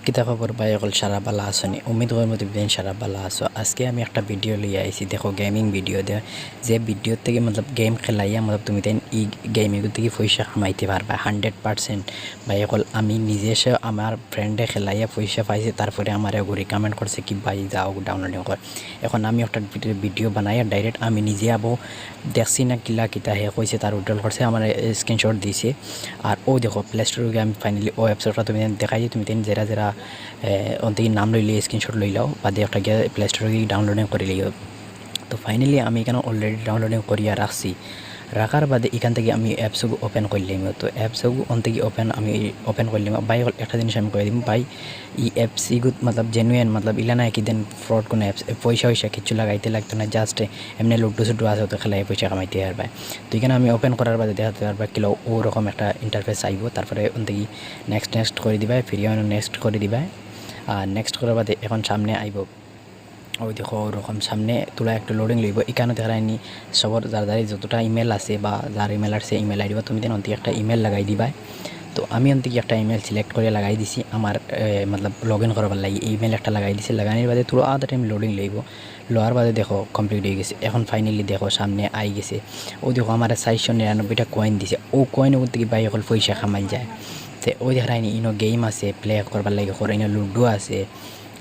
কিতা খবর ভাই অকল সারা বালা আসনি উম্মিদ করার মতো দিন সারা বালা আসো। আজকে আমি একটা ভিডিও লিয়ে আইছি, দেখো গেমিং ভিডিও যে ভিডিও থেকে মতলব গেম খেলাইয়া মতলব তুমি তাই এই গেমিং থেকে পয়সা কামাইতে পারবা 100%। ভাই অকল আমি নিজে এসে আমার ফ্রেন্ডে খেলাইয়া পয়সা পাইছে, তারপরে আমার এগুলি কমেন্ট করছে কি ভাই যাও ডাউনলোডিং কর। এখন আমি একটা ভিডিও বানাইয়া ডাইরেক্ট আমি নিজে আবো দেখছি না কিলা কিতা হে কইছে, তার উড্ডল করছে, আমার স্ক্রিনশট দিছে। আর ও দেখো প্লে স্টোরে আমি ফাইনালি ও অ্যাপসটা তুমি দেখাই, তুমি তেন যারা যারা অন্তিকে নাম লইলে স্ক্রিনশট লই লাও বা দিয়ে একটা গিয়ে প্লে স্টোরে গিয়ে ডাউনলোডিং করে লিও। তো ফাইনালি আমি এখানে অলরেডি ডাউনলোডিং করিয়া রাখছি। রাখার বাদে এখান থেকে আমি অ্যাপসগু ওপেন করলাম। তো অ্যাপসগু অন থেকে আমি ওপেন করলাম। ভাই একটা জিনিস আমি কয়ে দিম ভাই, ই অ্যাপসিগুত মতলব জেনুইন মতলব ইলা না কি দেন ফ্রড কোনো অ্যাপস, পয়সা পয়সা কিছু লাগাইতে লাগতো না, জাস্ট এমনি লুডু সুডু আছে তো খেলায় পয়সা কামাইতে পারবে। তো এখানে আমি ওপেন করার বাদে দেখাতে পারবা কিলো ওরকম একটা ইন্টারফেস আইব। তারপরে অন থেকে নেক্সট করে দিবা, ফিরিয়ে নেক্সট করে দিবা। আর নেক্সট করার বাদে এখন সামনে আইব ওই দেখো ওরকম সামনে তোরা একটু লোডিং লইব। এখানে দেখায়নি সবর যার যার যতটা ইমেল আছে বা যার ইমেল আছে ইমেল আইডি বা তুমি দেন অন্তিকে একটা ইমেল লাগাই দিবা। তো আমি অন্তিকে একটা ইমেল সিলেক্ট করে লাগাই দিছি আমার মতলব লগ ইন করবার লাগে ইমেল একটা লাগাই দিছি। লাগানোর বাদে তোরা আধা টাইম লোডিং লইব। লোয়ার বাদে দেখো কমপ্লিট হয়ে গেছে। এখন ফাইনালি দেখো সামনে আই গেছে। ও দেখো আমার 499টা কয়েন দিছে। ও কয়েন ওর থেকে বাই এখন পয়সা কামাই যায়। তো ওই দেখায়নি ইনো গেম আছে প্লে করবার লাগে, ইনো লুডো আছে,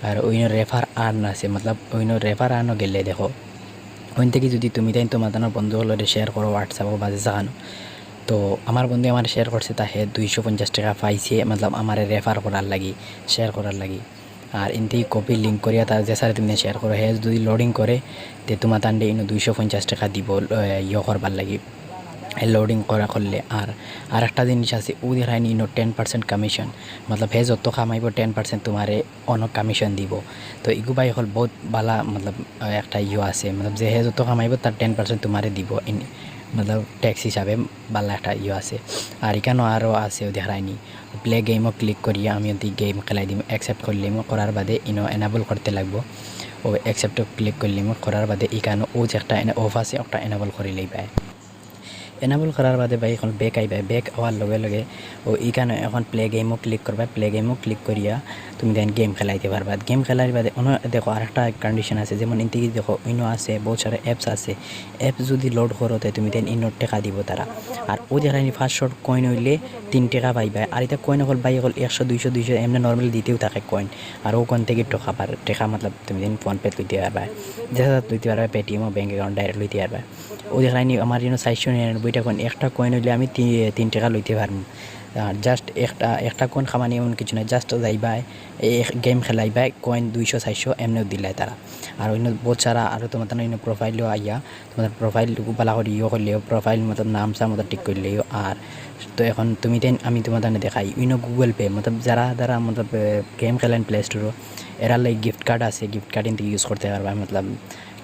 আর ওইনো রেফার আর্ন আছে। মতলব ওইনো রেফার আর্নও গেলে দেখো ওইন থেকে যদি তুমি তাই তোমার বন্ধু হলে শেয়ার করো হোয়াটসঅ্যাপও বাজে জানো। তো আমার বন্ধু আমার শেয়ার করছে, তাহে 250 টাকা পাইছে মতলব আমার রেফার করার লাগি, শেয়ার করার লাগি। আর ইনতেই কপি লিঙ্ক করিয়া তার যে সারে তুমি শেয়ার করো, হে যদি লোডিং করে তে তোমার তান্ডে ইনো 250 টাকা দিব ইয়ে করবার লাগি, লোডিং করা করলে। আর একটা জিনিস আছে ও দেখায়নি ইনো 10% কমিশন, মতলব হে যত কামাইব 10% তোমারে অনেক কমিশন দিব। তো ইগু বাই হল বহুত বালা মতলব একটা ইয়ে আছে, মতলব যে হে যত কামাইব তার 10% তোমারে দিব, মতলব ট্যাক্স হিসাবে বালা একটা ইয়ে আছে। আর এখানেও আরও আছে ও দেখায়নি প্লে গেমও ক্লিক করিয়া আমি অন্তি গেম খেলাই দিম। অ্যাকসেপ্ট করলিম, করার বাদে ইনো এনাবল করতে লাগবো। ও অ্যাকসেপ্ট ক্লিক করলিম, করার বাদে এখানে ও যে একটা অফ আছে একটা এনাবল করিলেই পায়। এনাবল করার বাদে ভাই এখন ব্যাক আইবা, ব্যাক হওয়ার লগে লগে ও এইখানে এখন প্লে গেমও ক্লিক করবা। প্লে গেমও ক্লিক করিয়া তুমি দেন গেম খেলাইতে পারবা। গেম খেলার বাদে অন্য দেখো আরেকটা কন্ডিশন আছে, যেমন ইনতেকি দেখো ইনো আছে বহুত সারা অ্যাপস আছে। অ্যাপস যদি লোড করোতে তুমি দেন ইনো টাকা দিব তারা। আর ও দেখানি ফার্স্ট শট কয়েন হইলে 3 টাকা পাইবা। আর এটা কয়েন হল ভাই হল 100 200 এমনি নর্মালি দিতেও থাকে কয়েন। আর ও কোন থেকে টাকা মতলব তুমি দেন ফোন পে লইতে পারবা, যেটা লইতে পারবা পেটিএমও ব্যাঙ্ক অ্যাকাউন্ট ডাইরেক্ট লইতে পারবা। ও দেখায়নি আমার জন্য 499 টাকা, একটা কয়েন হইলে আমি 3 টাকা লইতে পারবো। আর জাস্ট একটা কয়েন খামানি এমন কিছু না, জাস্ট যাইবাই গেম খেলাইবাই, কয়েন 200 400 এমনিও দিলাই তারা। আর অন্য বহুত সারা আরও তোমার অন্য প্রোফাইলও আইয়া তোমাদের প্রোফাইল বালা করে ইয়ে করলেও প্রোফাইল মতলব নাম সা মতো ঠিক করলেও। আর তো এখন তুমি দেন আমি তোমার দেখাই ইনো গুগল পে মতলব যারা মতলব গেম খেলেন প্লে স্টোরও এরা লাইক গিফট কার্ড আছে, গিফট কার্ড থেকে ইউজ করতে পারবা। মতলব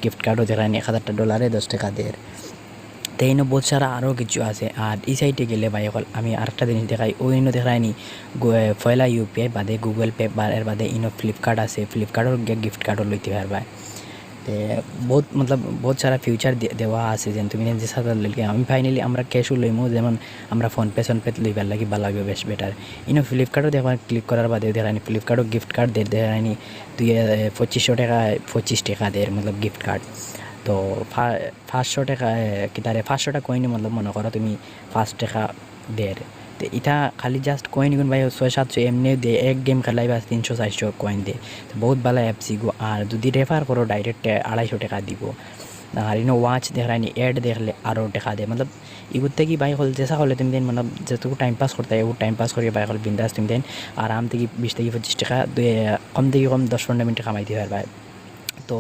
গিফট কার্ডও দেখায় $1000 10 টাকা দের। তো এইনো বহুত সারা আরও কিছু আছে। আর এই সাইডে গেলে ভাই এখন আমি আরেকটা জিনিস দেখাই, ওইনো দেখায়নি পয়লা ইউপিআই বাদে গুগল পে এর বাদে ইনো ফ্লিপকার্ট আছে, ফ্লিপকার্টের গিফট কার্ডও লইতে পারবা। তে বহুত মতলব বহুত সারা ফিউচার দেওয়া আছে, যেন তুমি যে সাথে লইলে আমি ফাইনালি আমরা ক্যাশও লইমু, যেমন আমরা ফোনপে লইবার লাগি বা লাগবে বেশ বেটার। ইনো ফ্লিপকার্টও দেখা ক্লিক করার বাদে দেখায়নি ফ্লিপকার্টও গিফট কার্ড দেখায়নি 2500 টাকা 25 টাকা দের মতলব গিফট কার্ড। তো 500 টাকা কি তারে 500টা কয়েন মতলব মনে করো তুমি 5 টাকা দের। তো এটা খালি জাস্ট কয়েন গুণ ভাই 600-700 এমনি দে, এক গেম খেলাই বা 300-400 কয়েন দে। তো বহুত ভালো অ্যাপস ইগো। আর যদি রেফার করো ডাইরেক্ট 250 টাকা দিব। আর ইনো ওয়াচ দেখায়নি অ্যাড দেখলে আরও টাকা দেয়। মতলব এগুর থেকে বাই হল যেসা হলে তুমি দেন মতলব যেটুকু টাইম পাস করতে হয় ও টাইম পাস করিয়ে বাই হল বিন্দাস তুমি দেন আরাম থেকে 20-25 টাকা কম থেকে কম 10-15 মিনিট কামাইতে পারবা। তো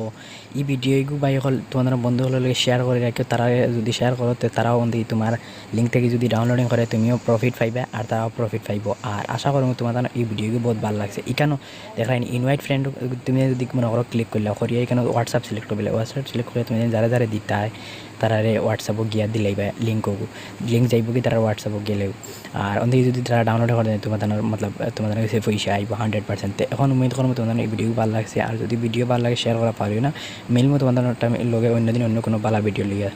এই ভিডিওগুলো বাই হল তোমাদের বন্ধু হলে শেয়ার করে রাখো, তারা যদি শেয়ার করো তো তারাও তোমার লিঙ্ক থেকে যদি ডাউনলোডিং করে তুমিও প্রফিট পাইবে আর তারাও প্রফিট পাইব। আর আশা করবো তোমার এই ভিডিওগুলো বহুত ভালো লাগছে। এখানেও দেখায় ইনভাইট ফ্রেন্ড তুমি যদি মনে করো ক্লিক করলে করিয়া এখানে হোয়াটসঅ্যাপ সিলেক্ট করবে, হোয়াটসঅ্যাপ সিলেক্ট করে তুমি যারা যারা দিতে হয় তারারে হোয়াটসঅ্যাপও গিয়া দিলাইবা লিঙ্ক যাইব কি তারা হোয়াটসঅ্যাপও গেলেও। আর অন্যদিকে যদি তারা ডাউনলোড করে দেয় তোমাদের মতলব তোমাদের কাছে পয়সা আইব 100%। এখন উম্মিদ করবো তোমাদের এই ভিডিও ভালো লাগছে। আর যদি ভিডিও ভালো লাগে শেয়ার করা পারিও না, মিলবো তোমাদের লগে অন্যদিন অন্য কোনো ভালো ভিডিও লিয়ে।